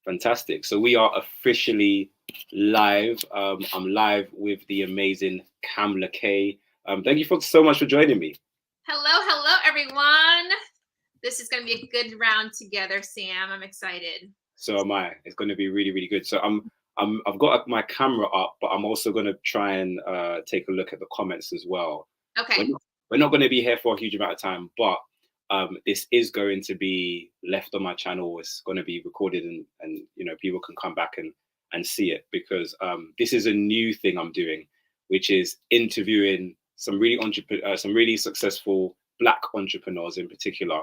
Fantastic. So we are officially live. I'm live with the amazing Kamla-Kay. Thank you folks so much for joining me. Hello, everyone. This is going to be a good round together, Sam. I'm excited. So am I. It's going to be really, really good. So I've got my camera up, but I'm also going to try and take a look at the comments as well. Okay. We're not going to be here for a huge amount of time, but this is going to be left on my channel. It's going to be recorded, and people can come back and see it, because this is a new thing I'm doing, which is interviewing some really successful Black entrepreneurs in particular.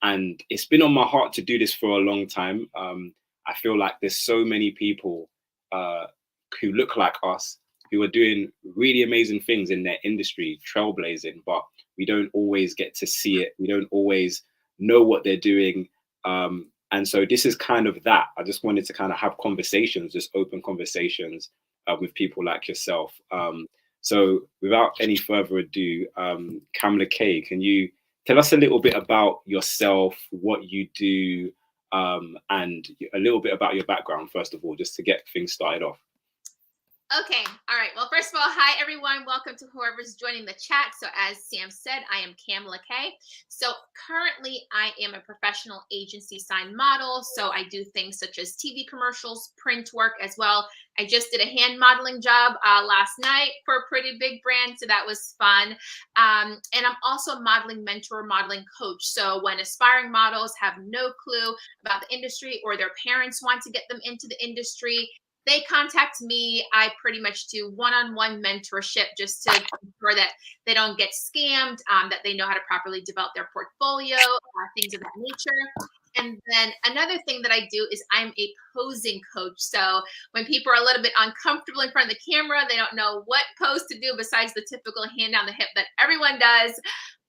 And it's been on my heart to do this for a long time. I feel like there's so many people who look like us, who are doing really amazing things in their industry, trailblazing, but we don't always get to see it. We don't always know what they're doing. And so this is kind of that. I just wanted to kind of have conversations, just open conversations with people like yourself. So without any further ado, Kamla-Kay, can you tell us a little bit about yourself, what you do, and a little bit about your background, first of all, just to get things started off? Okay. All right. Well, first of all, hi, everyone. Welcome to whoever's joining the chat. So as Sam said, I am Kamla-Kay. So currently I am a professional agency signed model. So I do things such as TV commercials, print work as well. I just did a hand modeling job last night for a pretty big brand. So that was fun. And I'm also a modeling mentor, modeling coach. So when aspiring models have no clue about the industry, or their parents want to get them into the industry, they contact me. I pretty much do one-on-one mentorship just to ensure that they don't get scammed, that they know how to properly develop their portfolio, things of that nature. And then another thing that I do is I'm a posing coach. So when people are a little bit uncomfortable in front of the camera, they don't know what pose to do besides the typical hand on the hip that everyone does,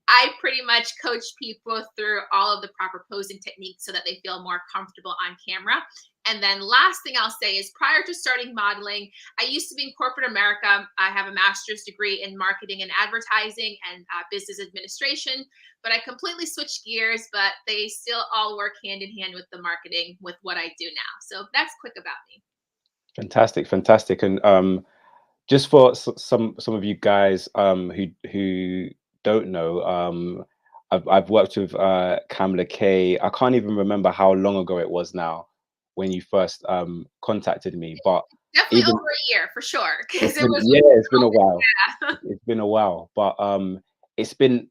I pretty much coach people through all of the proper posing techniques so that they feel more comfortable on camera. And then last thing I'll say is, prior to starting modeling, I used to be in corporate America. I have a master's degree in marketing and advertising and business administration, but I completely switched gears, but they still all work hand in hand with the marketing with what I do now. So that's quick about me. Fantastic, fantastic. And just for some of you guys who don't know, I've worked with Kamla-Kay. I can't even remember how long ago it was now when you first contacted me, but definitely over a year for sure. It's been a while. Yeah. It's been a while, but it's been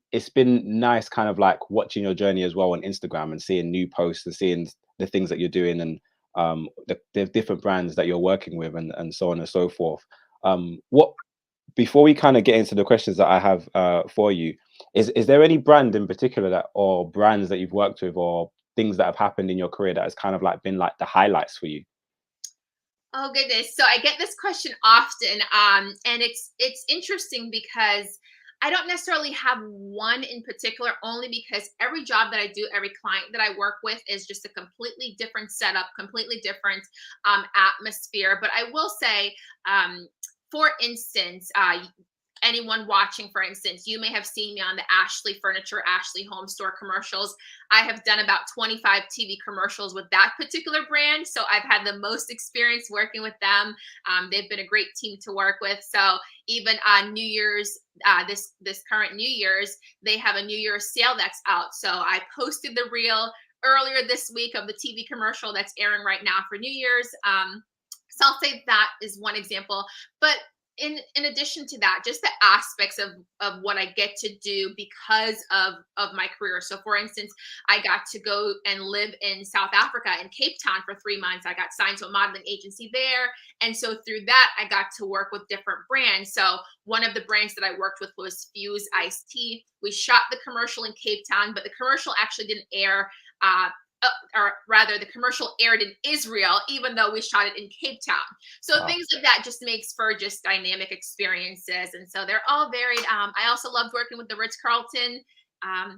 nice, kind of like watching your journey as well on Instagram and seeing new posts and seeing the things that you're doing, and the different brands that you're working with, and so on and so forth. What Before we kind of get into the questions that I have for you, is there any brand in particular that, or brands that you've worked with, or things that have happened in your career that has kind of like been like the highlights for you? Oh goodness. So I get this question often. And it's interesting because I don't necessarily have one in particular, only because every job that I do, every client that I work with is just a completely different setup, completely different atmosphere. But I will say, for instance, anyone watching, for instance, you may have seen me on the Ashley Furniture, Ashley Home Store commercials. I have done about 25 TV commercials with that particular brand. So I've had the most experience working with them. They've been a great team to work with. So even on New Year's, this current New Year's, they have a New Year's sale that's out. So I posted the reel earlier this week of the TV commercial that's airing right now for New Year's. So I'll say that is one example. But in addition to that, just the aspects of what I get to do because of my career. So for instance, I got to go and live in South Africa, in Cape Town, for 3 months. I got signed to a modeling agency there. And so through that, I got to work with different brands. So one of the brands that I worked with was Fuse Iced Tea. We shot the commercial in Cape Town, but the commercial actually didn't air, or rather the commercial aired in Israel, even though we shot it in Cape Town. So Wow. things like that just makes for just dynamic experiences. And so they're all varied. I also loved working with the Ritz-Carlton.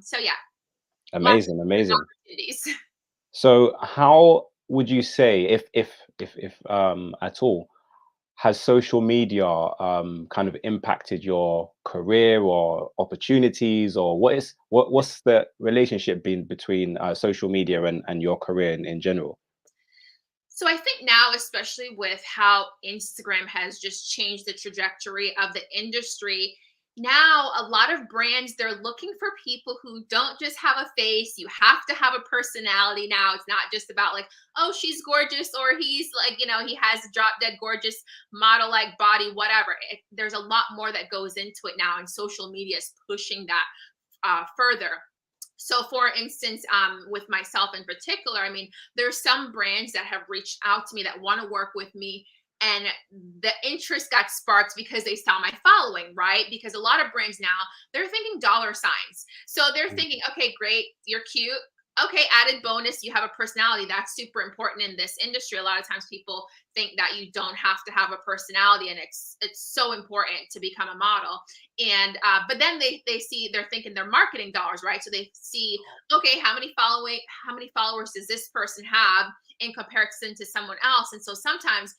So yeah. Amazing, amazing. Opportunities. So how would you say, if at all, has social media kind of impacted your career or opportunities, or what's the relationship been between social media and your career in general? So I think now, especially with how Instagram has just changed the trajectory of the industry, now a lot of brands, they're looking for people who don't just have a face. You have to have a personality now. It's not just about like, oh, she's gorgeous, or he's like, he has a drop dead gorgeous model like body, whatever. There's a lot more that goes into it now, and social media is pushing that further. So for instance, with myself in particular, I mean, there's some brands that have reached out to me that want to work with me, and the interest got sparked because they saw my following, right? Because a lot of brands now, they're thinking dollar signs. So they're Mm. thinking, okay, great, you're cute. Okay, added bonus, you have a personality. That's super important in this industry. A lot of times people think that you don't have to have a personality, and it's so important to become a model. And but then they see, they're thinking they're marketing dollars, right? So they see, okay, how many followers does this person have in comparison to someone else? And so sometimes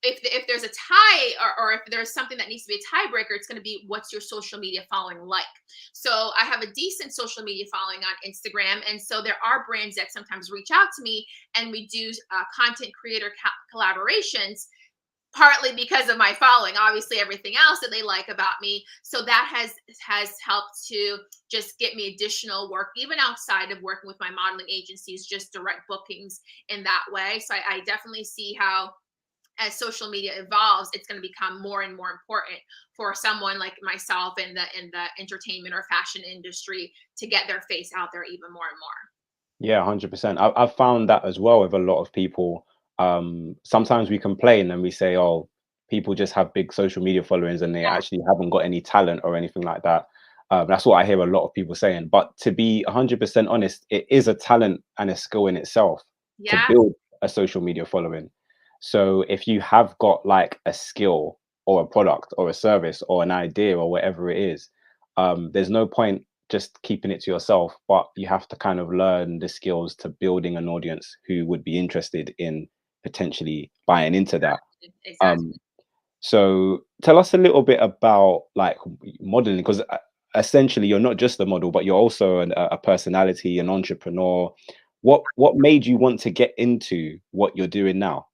if there's a tie, or if there's something that needs to be a tiebreaker, it's going to be, what's your social media following like? So I have a decent social media following on Instagram, and so there are brands that sometimes reach out to me, and we do content creator collaborations, partly because of my following, obviously everything else that they like about me. So that has helped to just get me additional work, even outside of working with my modeling agencies, just direct bookings in that way. So I definitely see how, as social media evolves, it's going to become more and more important for someone like myself in the entertainment or fashion industry to get their face out there even more and more. Yeah, 100%. I've found that as well with a lot of people. Sometimes we complain and we say, "Oh, people just have big social media followings and they Yeah, actually haven't got any talent or anything like that." That's what I hear a lot of people saying. But to be 100% honest, it is a talent and a skill in itself to yeah, build a social media following. So if you have got like a skill or a product or a service or an idea or whatever it is, there's no point just keeping it to yourself, but you have to kind of learn the skills to building an audience who would be interested in potentially buying into that. exactly. Um, so tell us a little bit about like modeling, because essentially you're not just a model, but you're also a personality, an entrepreneur. What made you want to get into what you're doing now?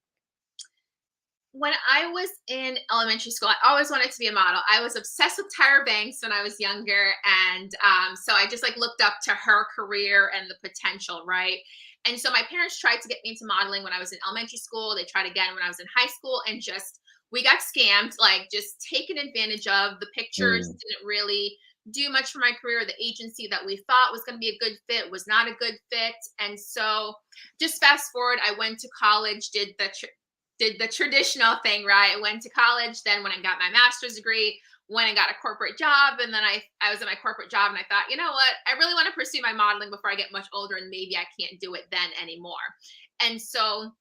When I was in elementary school, I always wanted to be a model. I was obsessed with Tyra Banks when I was younger, and so I just like looked up to her career and the potential, right? And so my parents tried to get me into modeling when I was in elementary school. They tried again when I was in high school, and just we got scammed, like just taken advantage of. The pictures Mm, didn't really do much for my career. The agency that we thought was going to be a good fit was not a good fit, and so just fast forward, I went to college, did the traditional thing, right? I went to college, then when I got my master's degree, went and got a corporate job, and then I was in my corporate job, and I thought, you know what, I really want to pursue my modeling before I get much older, and maybe I can't do it then anymore. And so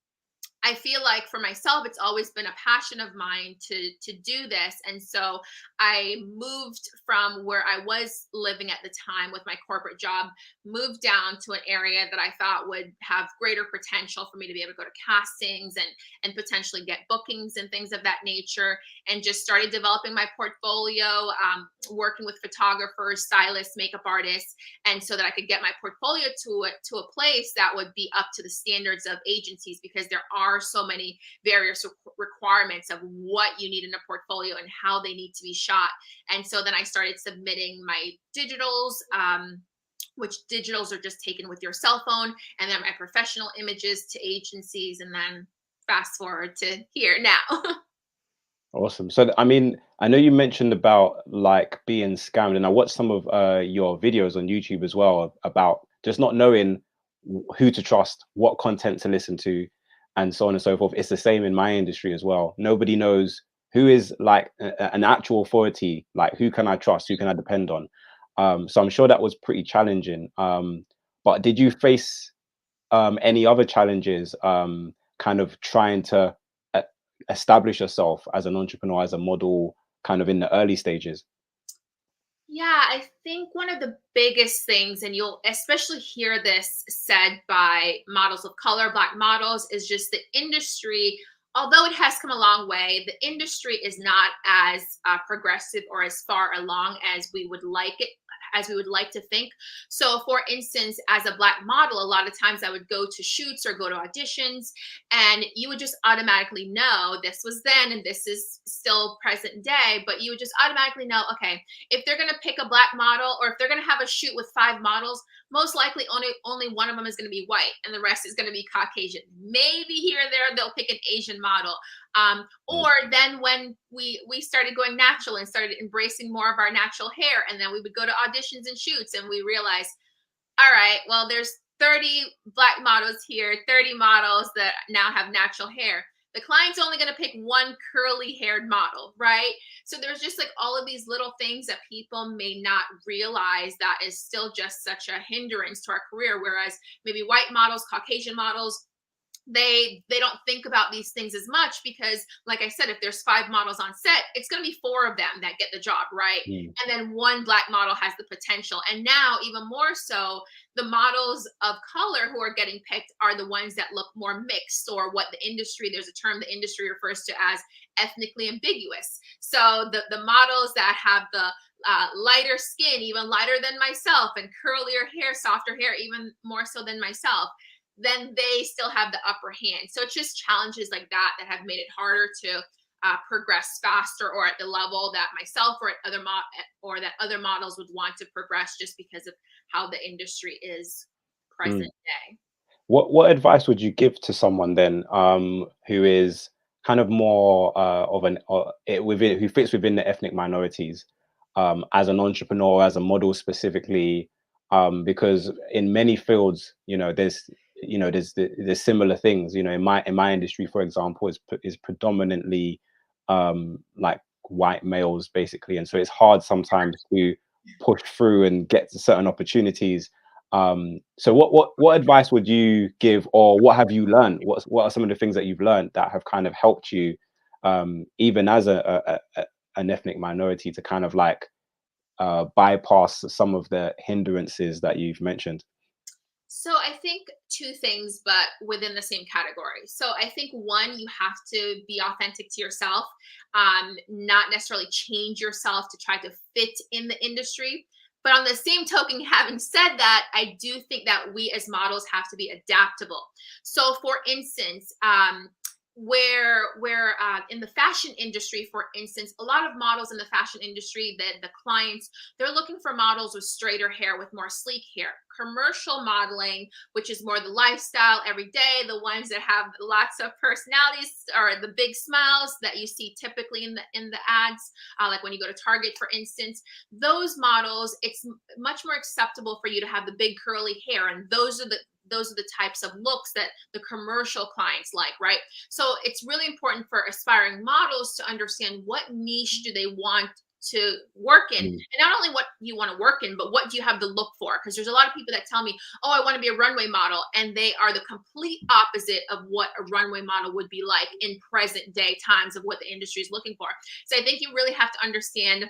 I feel like for myself, it's always been a passion of mine to do this. And so I moved from where I was living at the time with my corporate job, moved down to an area that I thought would have greater potential for me to be able to go to castings and potentially get bookings and things of that nature. And just started developing my portfolio, working with photographers, stylists, makeup artists, and so that I could get my portfolio to a place that would be up to the standards of agencies, because there are so many various requirements of what you need in a portfolio and how they need to be shot. And so then I started submitting my digitals, which digitals are just taken with your cell phone, and then my professional images to agencies, and then fast forward to here now. awesome. So, I mean, I know you mentioned about like being scammed, and I watched some of your videos on YouTube as well about just not knowing who to trust, what content to listen to, and so on and so forth. It's the same in my industry as well. Nobody knows who is like an actual authority, like who can I trust, who can I depend on. So I'm sure that was pretty challenging. But did you face any other challenges, kind of trying to uh, establish yourself as an entrepreneur, as a model, kind of in the early stages? Yeah, I think one of the biggest things, and you'll especially hear this said by models of color, Black models, is just the industry. Although it has come a long way, the industry is not as progressive or as far along as we would like it, as we would like to think. So, for instance, as a Black model, a lot of times I would go to shoots or go to auditions, and you would just automatically know this was then and this is still present day, but you would just automatically know, okay, if they're going to pick a Black model or if they're going to have a shoot with 5 models, most likely only one of them is going to be white and the rest is going to be Caucasian. Maybe here or there they'll pick an Asian model. Or then when we started going natural and started embracing more of our natural hair, and then we would go to auditions and shoots, and we realized, all right, well, there's 30 Black models here, 30 models that now have natural hair. The client's only going to pick one curly haired model, right? So there's just like all of these little things that people may not realize that is still just such a hindrance to our career. Whereas maybe white models, Caucasian models, they don't think about these things as much because, like I said, if there's 5 models on set, it's going to be 4 of them that get the job, right? And then one Black model has the potential. And now even more so, the models of color who are getting picked are the ones that look more mixed, or what the industry, there's a term the industry refers to as ethnically ambiguous. So the models that have the lighter skin, even lighter than myself, and curlier hair, softer hair, even more so than myself, then they still have the upper hand. So it's just challenges like that that have made it harder to progress faster, or at the level that myself or that other models would want to progress, just because of how the industry is present Mm. day. What advice would you give to someone then, who is kind of more of an within, who fits within the ethnic minorities, as an entrepreneur, as a model specifically, because in many fields, there's similar things. In my industry, for example, is predominantly like white males basically, and so it's hard sometimes to push through and get to certain opportunities. So what advice would you give, or what have you learned? What are some of the things that you've learned that have kind of helped you, even as an ethnic minority, to kind of like bypass some of the hindrances that you've mentioned? So I think 2 things, but within the same category. So I think one, you have to be authentic to yourself, not necessarily change yourself to try to fit in the industry. But on the same token, having said that, I do think that we as models have to be adaptable. So, for instance, where in the fashion industry, for instance, a lot of models in the fashion industry, that the clients, they're looking for models with straighter hair, with more sleek hair. Commercial modeling, which is more the lifestyle every day, the ones that have lots of personalities, or the big smiles that you see typically in the ads, like when you go to Target, for instance, those models, it's much more acceptable for you to have the big curly hair, and those are the types of looks that the commercial clients like, right? So it's really important for aspiring models to understand what niche do they want to work in, Mm. and not only what you want to work in, but what do you have to look for? Because there's a lot of people that tell me, oh, I want to be a runway model, and they are the complete opposite of what a runway model would be like in present day times, of what the industry is looking for. So I think you really have to understand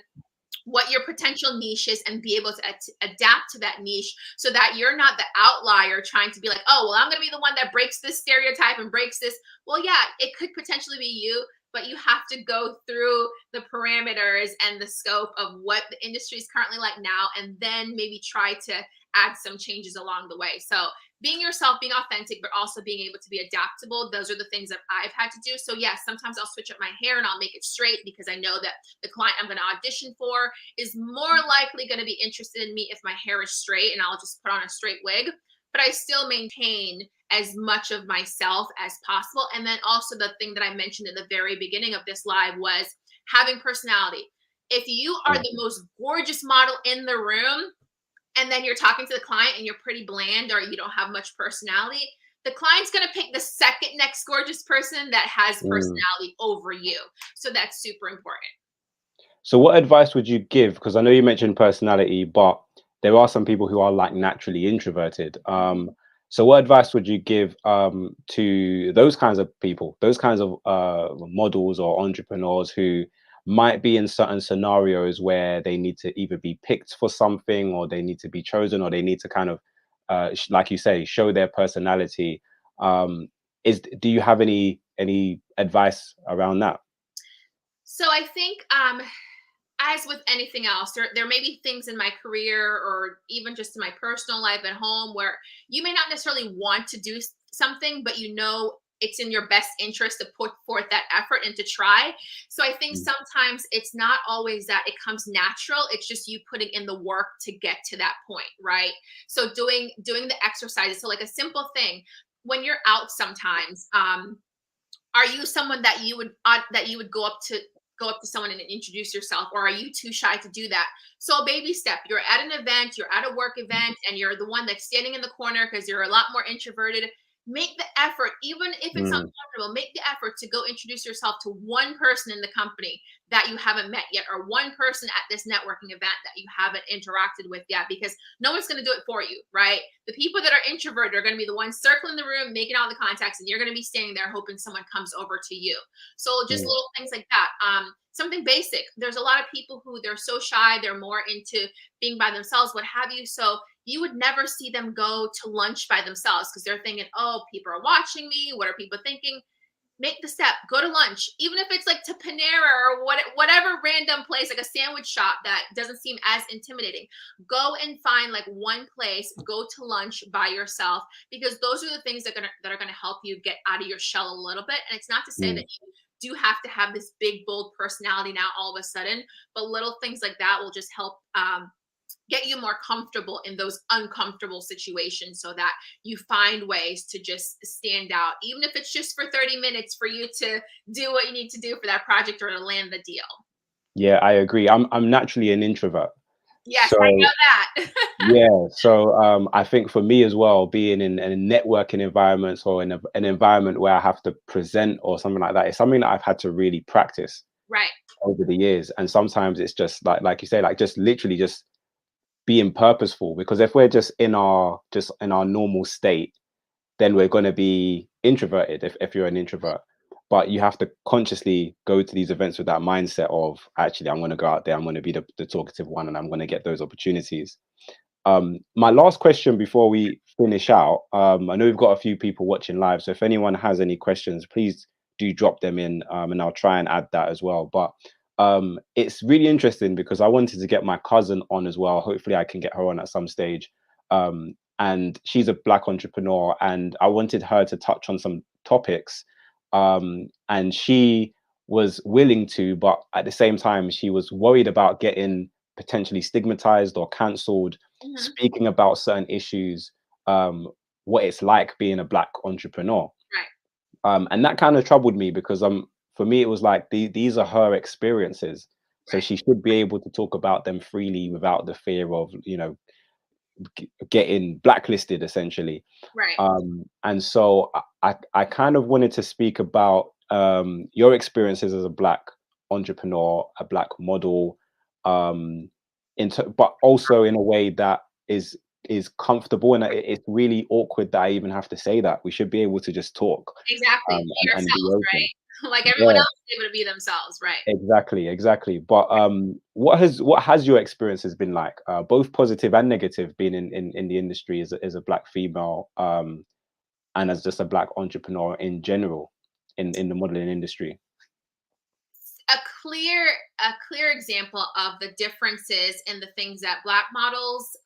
what your potential niche is and be able to adapt to that niche, so that you're not the outlier trying to be like, oh, well, I'm going to be the one that breaks this stereotype and breaks this. Well, yeah, it could potentially be you, but you have to go through the parameters and the scope of what the industry is currently like now, and then maybe try to add some changes along the way. So being yourself, being authentic, but also being able to be adaptable, those are the things that I've had to do. So yes, sometimes I'll switch up my hair and I'll make it straight, because I know that the client I'm going to audition for is more likely going to be interested in me if my hair is straight, and I'll just put on a straight wig. But I still maintain as much of myself as possible. And then also, the thing that I mentioned in the very beginning of this live was having personality. If you are Mm. the most gorgeous model in the room, and then you're talking to the client and you're pretty bland, or you don't have much personality, the client's going to pick the second next gorgeous person that has Mm. personality over you. So that's super important. So what advice would you give? Because I know you mentioned personality, but there are some people who are like naturally introverted. So what advice would you give to those kinds of people, those kinds of models or entrepreneurs who might be in certain scenarios where they need to either be picked for something, or they need to be chosen, or they need to kind of, like you say, show their personality? Do you have any advice around that? So I think as with anything else, there may be things in my career or even just in my personal life at home where you may not necessarily want to do something, but you know it's in your best interest to put forth that effort and to try. So I think Mm. sometimes it's not always that it comes natural. It's just you putting in the work to get to that point, right? So doing the exercises. So like a simple thing, when you're out sometimes, are you someone that you would go up to someone and introduce yourself, or are you too shy to do that? So a baby step, you're at an event, you're at a work event, and you're the one that's standing in the corner because you're a lot more introverted. Make the effort, even if it's Mm. uncomfortable, make the effort to go introduce yourself to one person in the company that you haven't met yet, or one person at this networking event that you haven't interacted with yet, because no one's going to do it for you, right? The people that are introverted are going to be the ones circling the room, making all the contacts, and you're going to be standing there hoping someone comes over to you. So just Mm. little things like that. Something basic. There's a lot of people who they're so shy, they're more into being by themselves, what have you. So you would never see them go to lunch by themselves because they're thinking, oh, people are watching me. What are people thinking? Make the step, go to lunch, even if it's like to Panera or whatever random place, like a sandwich shop that doesn't seem as intimidating. Go and find like one place, go to lunch by yourself, because those are the things that are gonna help you get out of your shell a little bit. And it's not to say that Mm. you do have to have this big bold personality now all of a sudden, but little things like that will just help get you more comfortable in those uncomfortable situations so that you find ways to just stand out, even if it's just for 30 minutes for you to do what you need to do for that project or to land the deal. Yeah, I agree. I'm naturally an introvert. Yes, I So know that. yeah, so I think for me as well, being in a networking environment or in an environment where I have to present or something like that, it's something that I've had to really practice Right. over the years. And sometimes it's just like you say, like just literally just being purposeful. Because if we're just in our normal state, then we're going to be introverted if you're an introvert. But you have to consciously go to these events with that mindset of actually, I'm going to go out there, I'm going to be the talkative one, and I'm going to get those opportunities. My last question before we finish out, I know we've got a few people watching live, so if anyone has any questions, please do drop them in, and I'll try and add that as well. But it's really interesting because I wanted to get my cousin on as well. Hopefully, I can get her on at some stage. And she's a Black entrepreneur, and I wanted her to touch on some topics. And she was willing to, but at the same time, she was worried about getting potentially stigmatized or cancelled Hmm. speaking about certain issues, um, what it's like being a Black entrepreneur. Right. And that kind of troubled me because for me it was like these are her experiences, so Right. she should be able to talk about them freely without the fear of getting blacklisted essentially. Right. And so I kind of wanted to speak about your experiences as a Black entrepreneur, a Black model, um, but also in a way that is is comfortable, and it's really awkward that I even have to say that. We should be able to just talk, Exactly. Be and be ourselves, open. right? Like everyone Yeah, else is able to be themselves, right? exactly, exactly. But what has your experiences been like, both positive and negative, being in the industry as a Black female, and as just a Black entrepreneur in general in the modeling industry? a clear a clear example of the differences in the things that Black models,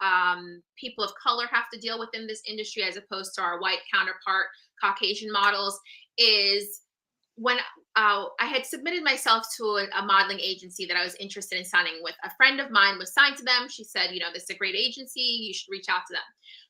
people of color have to deal with in this industry as opposed to our white counterpart Caucasian models is when I had submitted myself to a modeling agency that I was interested in signing with. A friend of mine was signed to them. She said, this is a great agency, you should reach out to them.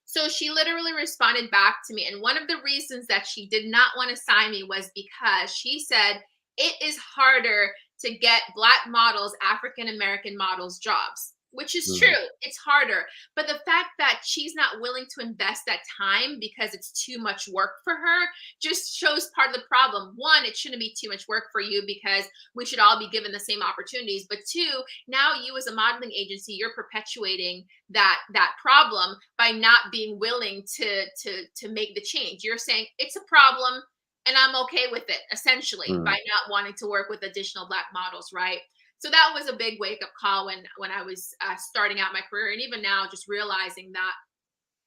So she literally responded back to me, and one of the reasons that she did not want to sign me was because she said it is harder to get Black models, African American models jobs, which is Mm, true. It's harder. But the fact that she's not willing to invest that time because it's too much work for her just shows part of the problem. One, it shouldn't be too much work for you because we should all be given the same opportunities. But two, now you as a modeling agency, you're perpetuating that problem by not being willing to make the change. You're saying it's a problem and I'm okay with it, essentially, by mm, not wanting to work with additional Black models, right? So that was a big wake up call when I was starting out my career, and even now, just realizing that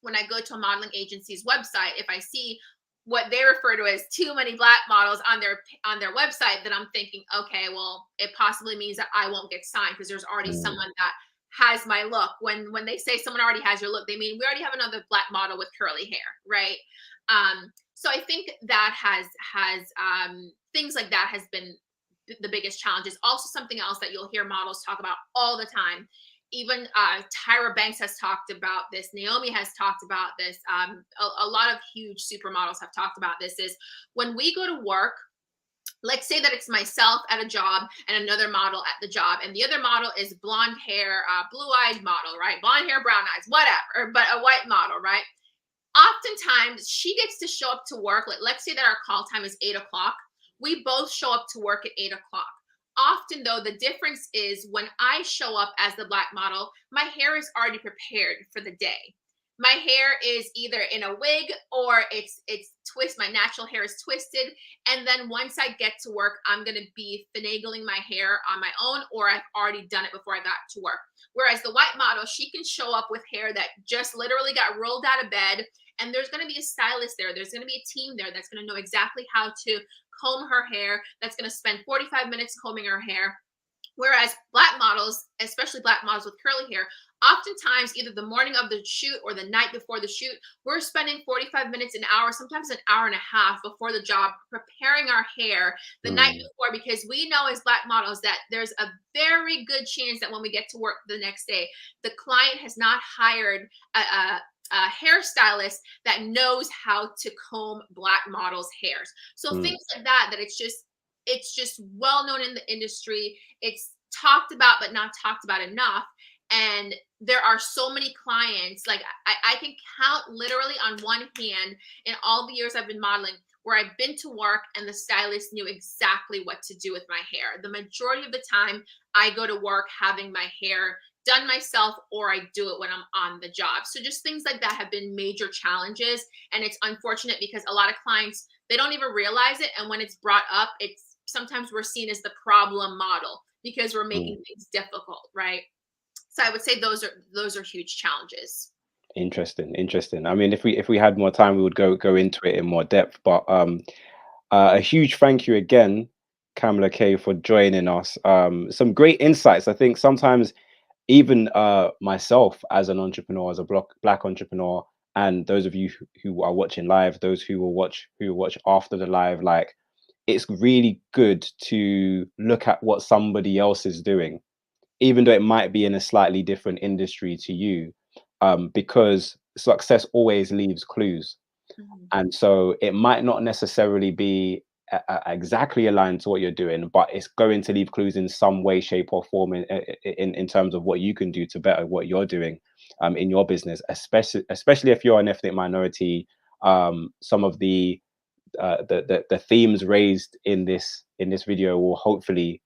when I go to a modeling agency's website, if I see what they refer to as too many black models on their website, then I'm thinking, okay, well, it possibly means that I won't get signed because there's already Mm, someone that has my look. When they say someone already has your look, they mean we already have another black model with curly hair, right? So I think that has things like that has been the biggest challenge. Is also something else that you'll hear models talk about all the time. Even Tyra Banks has talked about this. Naomi has talked about this. A lot of huge supermodels have talked about this. Is when we go to work, let's say that it's myself at a job and another model at the job, and the other model is blonde hair, blue-eyed model, right? Blonde hair, brown eyes, whatever, but a white model, right? Oftentimes she gets to show up to work. Like, let's say that our call time is 8 o'clock. We both show up to work at 8 o'clock. Often, though, the difference is when I show up as the black model, my hair is already prepared for the day. My hair is either in a wig or it's twist. My natural hair is twisted, and then once I get to work, I'm gonna be finagling my hair on my own, or I've already done it before I got to work. Whereas the white model, she can show up with hair that just literally got rolled out of bed, and there's going to be a stylist there. There's going to be a team there that's going to know exactly how to comb her hair, that's going to spend 45 minutes combing her hair. Whereas black models, especially black models with curly hair, oftentimes either the morning of the shoot or the night before the shoot, we're spending 45 minutes, an hour, sometimes an hour and a half before the job preparing our hair the night mm, before, because we know as black models that there's a very good chance that when we get to work the next day, the client has not hired a hairstylist that knows how to comb black models' hairs. So mm, things like that, that it's just well known in the industry. It's talked about, but not talked about enough. And there are so many clients, like I can count literally on one hand in all the years I've been modeling where I've been to work and the stylist knew exactly what to do with my hair. The majority of the time, I go to work having my hair done myself, or I do it when I'm on the job. So just things like that have been major challenges. And it's unfortunate because a lot of clients, they don't even realize it. And when it's brought up, it's sometimes we're seen as the problem model because we're mm. making things difficult, right? So I would say those are huge challenges. Interesting, interesting. I mean, if we had more time, we would go into it in more depth. But a huge thank you again, Kamla-Kay, for joining us. Some great insights. I think sometimes even myself as an entrepreneur, as a black entrepreneur, and those of you who are watching live, those who will watch after the live, like it's really good to look at what somebody else is doing, even though it might be in a slightly different industry to you, because success always leaves clues. Mhm. And so it might not necessarily be exactly aligned to what you're doing, but it's going to leave clues in some way, shape, or form in terms of what you can do to better what you're doing in your business, especially if you're an ethnic minority. Some of the themes raised in this video will hopefully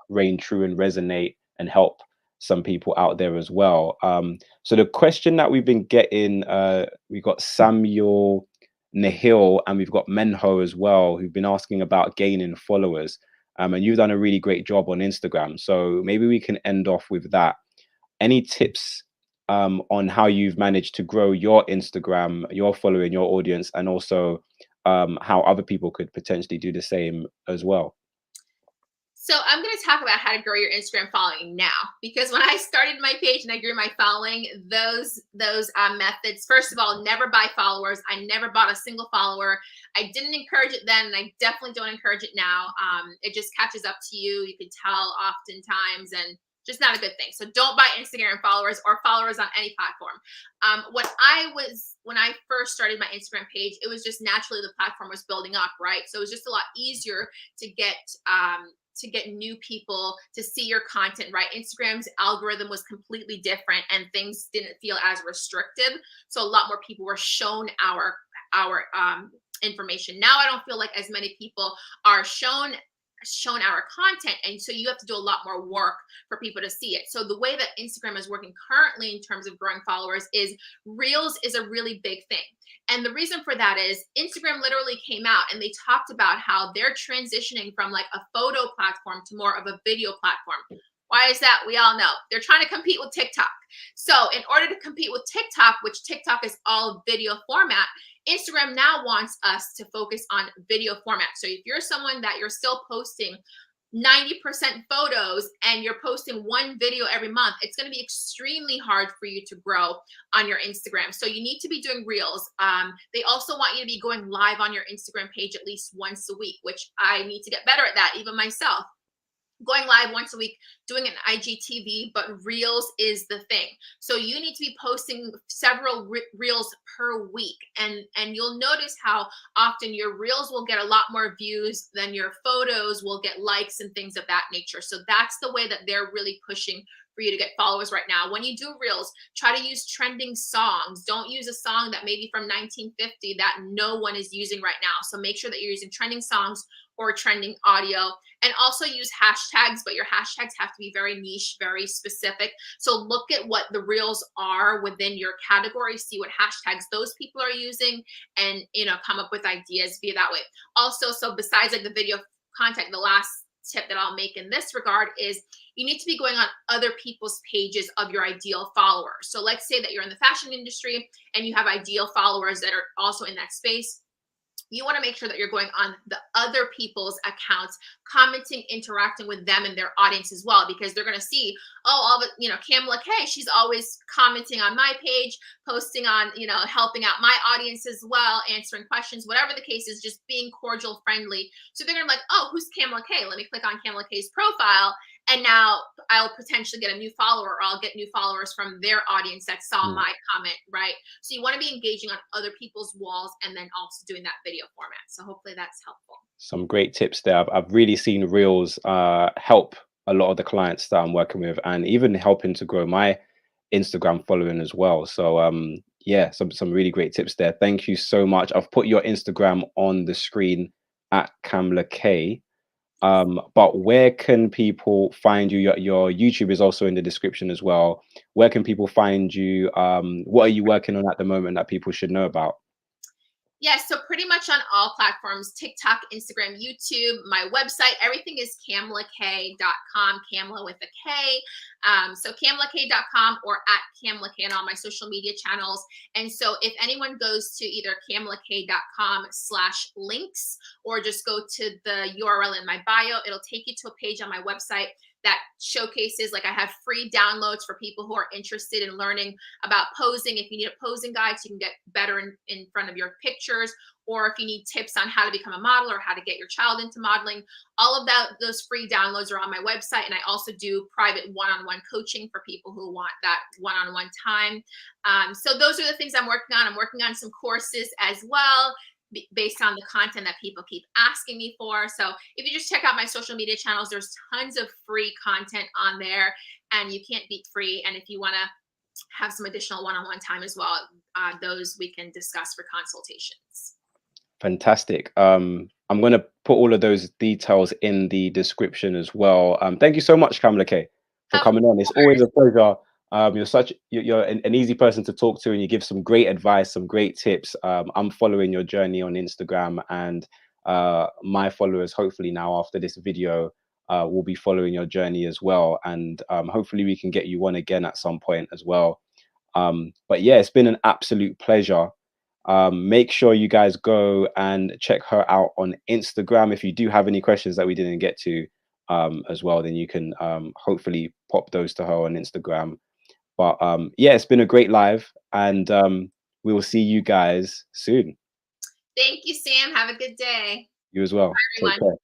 reign true and resonate and help some people out there as well. So the question that we've been getting, we got Samuel Nahil and we've got Menho as well, who've been asking about gaining followers. And you've done a really great job on Instagram. So maybe we can end off with that. Any tips on how you've managed to grow your Instagram, your following, your audience, and also how other people could potentially do the same as well? So I'm going to talk about how to grow your Instagram following now, because when I started my page and I grew my following, those methods. First of all, never buy followers. I never bought a single follower. I didn't encourage it then, and I definitely don't encourage it now. It just catches up to you. You can tell oftentimes, and just not a good thing. So don't buy Instagram followers or followers on any platform. When I first started my Instagram page, it was just naturally the platform was building up, right? So it was just a lot easier to get new people to see your content, right? Instagram's algorithm was completely different and things didn't feel as restrictive. So a lot more people were shown our information. Now I don't feel like as many people are shown our content, and so you have to do a lot more work for people to see it. So the way that Instagram is working currently in terms of growing followers is Reels is a really big thing. And the reason for that is Instagram literally came out and they talked about how they're transitioning from like a photo platform to more of a video platform. Why is that? We all know they're trying to compete with TikTok. So in order to compete with TikTok, which TikTok is all video format, Instagram now wants us to focus on video format. So if you're someone that you're still posting 90% photos and you're posting one video every month, it's going to be extremely hard for you to grow on your Instagram. So you need to be doing reels. They also want you to be going live on your Instagram page at least once a week, which I need to get better at that, even myself. Going live once a week, doing an IGTV, but reels is the thing. So you need to be posting several reels per week, and you'll notice how often your reels will get a lot more views than your photos will get likes and things of that nature. So that's the way that they're really pushing for you to get followers right now. When you do reels, try to use trending songs. Don't use a song that maybe from 1950 that no one is using right now. So make sure that you're using trending songs or trending audio, and also use hashtags, but your hashtags have to be very niche, very specific. So look at what the reels are within your category, see what hashtags those people are using, and come up with ideas via that way. Also, so besides like the video content, the last tip that I'll make in this regard is you need to be going on other people's pages of your ideal followers. So let's say that you're in the fashion industry and you have ideal followers that are also in that space. You want to make sure that you're going on the other people's accounts, commenting, interacting with them and their audience as well, because they're going to see, oh, all the, Kamla-Kay, she's always commenting on my page, posting on, helping out my audience as well, answering questions, whatever the case is, just being cordial, friendly. So they're going to be like, oh, who's Kamla-Kay? Let me click on Kamla-Kay's profile. And now I'll potentially get a new follower, or I'll get new followers from their audience that saw my comment, right? So you want to be engaging on other people's walls and then also doing that video format. So hopefully that's helpful. Some great tips there. I've really seen reels help a lot of the clients that I'm working with, and even helping to grow my Instagram following as well. So yeah, some really great tips there. Thank you so much. I've put your Instagram on the screen at Kamla-Kay. But where can people find you? Your YouTube is also in the description as well. Where can people find you? What are you working on at the moment that people should know about? Yes, so pretty much on all platforms, TikTok, Instagram, YouTube, my website, everything is KamlaKay.com, Kamla with a K. So KamlaKay.com or at KamlaKay on all my social media channels. And so if anyone goes to either KamlaKay.com/links or just go to the URL in my bio, it'll take you to a page on my website that showcases, like I have free downloads for people who are interested in learning about posing. If you need a posing guide so you can get better in front of your pictures, or if you need tips on how to become a model or how to get your child into modeling, all of those free downloads are on my website. And I also do private one-on-one coaching for people who want that one-on-one time. So those are the things I'm working on. I'm working on some courses as well, based on the content that people keep asking me for. So if you just check out my social media channels, there's tons of free content on there, and you can't beat free. And if you want to have some additional one-on-one time as well, those we can discuss for consultations. Fantastic. I'm going to put all of those details in the description as well. Thank you so much, Kamla-Kay, for coming on. It's always a pleasure. You're an easy person to talk to, and you give some great advice, some great tips. I'm following your journey on Instagram, and my followers, hopefully now after this video, will be following your journey as well. And hopefully we can get you on again at some point as well. But yeah, it's been an absolute pleasure. Make sure you guys go and check her out on Instagram. If you do have any questions that we didn't get to as well, then you can hopefully pop those to her on Instagram. But yeah, it's been a great live, and we will see you guys soon. Thank you, Sam. Have a good day. You as well. Bye, everyone. Take care.